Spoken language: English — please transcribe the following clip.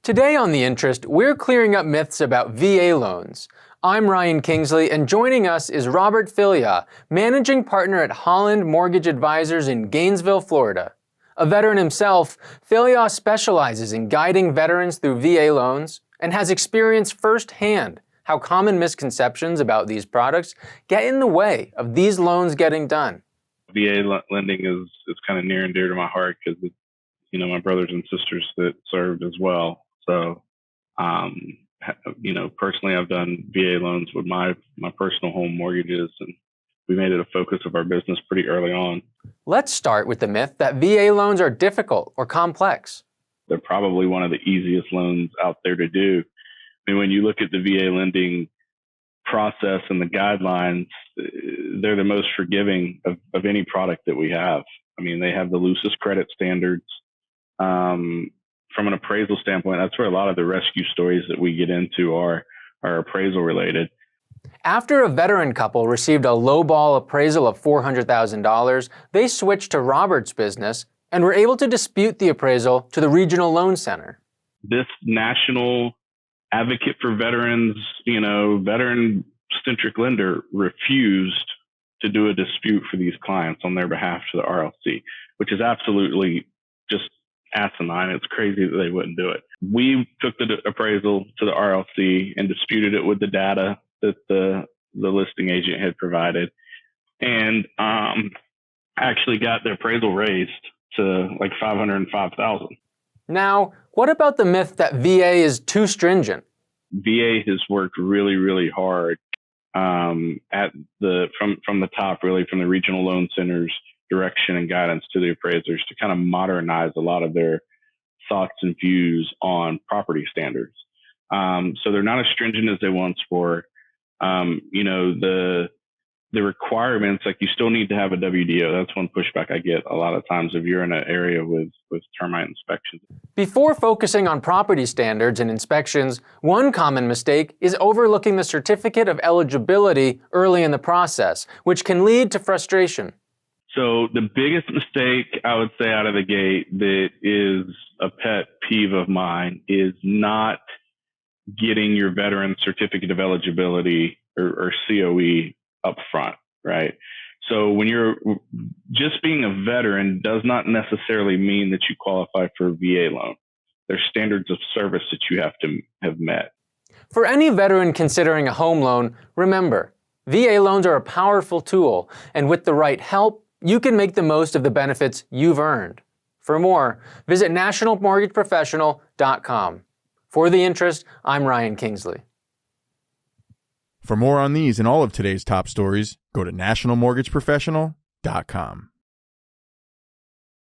Today on The Interest, we're clearing up myths about VA loans. I'm Ryan Kingsley, and joining us is Robert Fillyaw, managing partner at Holland Mortgage Advisors in Gainesville, Florida. A veteran himself, Fillyaw specializes in guiding veterans through VA loans and has experienced firsthand how common misconceptions about these products get in the way of these loans getting done. VA lending is kind of near and dear to my heart because it's, my brothers and sisters that served as well. So, personally, I've done VA loans with my personal home mortgages, and we made it a focus of our business pretty early on. Let's start with the myth that VA loans are difficult or complex. They're probably one of the easiest loans out there to do. I mean, when you look at the VA lending process and the guidelines, they're the most forgiving of any product that we have. I mean, they have the loosest credit standards. From an appraisal standpoint, that's where a lot of the rescue stories that we get into are appraisal related. After a veteran couple received a lowball appraisal of $400,000, they switched to Robert's business and were able to dispute the appraisal to the Regional Loan Center. This national advocate for veterans, veteran-centric lender refused to do a dispute for these clients on their behalf to the RLC, which is absolutely just asinine. It's crazy that they wouldn't do it. We took the appraisal to the RLC and disputed it with the data that the listing agent had provided, and actually got the appraisal raised to like $505,000. Now, what about the myth that VA is too stringent? VA has worked really, really hard from the top, really, from the regional loan centers direction and guidance to the appraisers to kind of modernize a lot of their thoughts and views on property standards. So they're not as stringent as they once were. The requirements, like you still need to have a WDO. That's one pushback I get a lot of times if you're in an area with termite inspections. Before focusing on property standards and inspections, one common mistake is overlooking the Certificate of Eligibility early in the process, which can lead to frustration. So the biggest mistake I would say out of the gate that is a pet peeve of mine is not getting your veteran Certificate of Eligibility or COE up front, right? So when you're just being a veteran does not necessarily mean that you qualify for a VA loan. There's standards of service that you have to have met. For any veteran considering a home loan, remember, VA loans are a powerful tool, and with the right help, you can make the most of the benefits you've earned. For more, visit nationalmortgageprofessional.com. For The Interest, I'm Ryan Kingsley. For more on these and all of today's top stories, go to nationalmortgageprofessional.com.